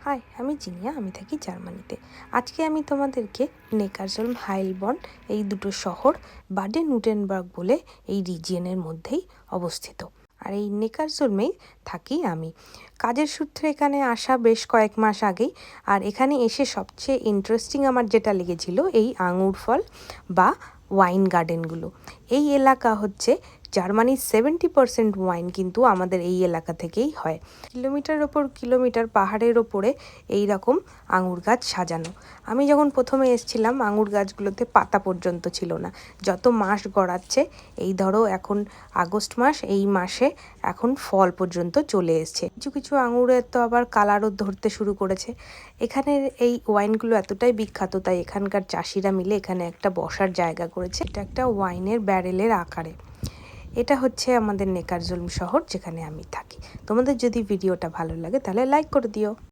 High, আমি জিনিয়া, আমি থাকি জার্মানিতে। আজকে আমি তোমাদেরকে নেকারজলম, হাইলবর্ন এই দুটো শহর বাডেন-উর্টেনবার্গ বলে এই রিজিয়নের মধ্যেই অবস্থিত। আর এই নেকারজলমেই থাকি আমি। কাজের সূত্রে এখানে আসা বেশ কয়েক মাস আগেই। আর এখানে এসে সবচেয়ে ইন্টারেস্টিং আমার যেটা লেগেছিল এই আঙুর ফল বা ওয়াইন গার্ডেনগুলো। এই এলাকা হচ্ছে জার্মানির 70% ওয়াইন কিন্তু আমাদের এই এলাকা থেকেই হয়। কিলোমিটার ওপর কিলোমিটার পাহাড়ের ওপরে এই রকম আঙুর গাছ সাজানো। আমি যখন প্রথমে এসেছিলাম আঙুর গাছগুলোতে পাতা পর্যন্ত ছিল না। যত মাস গড়াচ্ছে, এই ধরো এখন আগস্ট মাস, এই মাসে এখন ফল পর্যন্ত চলে এসছে। কিছু কিছু আঙুরের তো আবার কালারও ধরতে শুরু করেছে। এখানের এই ওয়াইনগুলো এতটাই বিখ্যাত, তাই এখানকার চাষিরা মিলে এখানে একটা বসার জায়গা করেছে। এটা একটা ওয়াইনের ব্যারেলের আকারে। এটা হচ্ছে আমাদের নেকারজলম শহর, যেখানে আমি থাকি। তোমাদের যদি ভিডিওটা ভালো লাগে তাহলে লাইক করে দিও।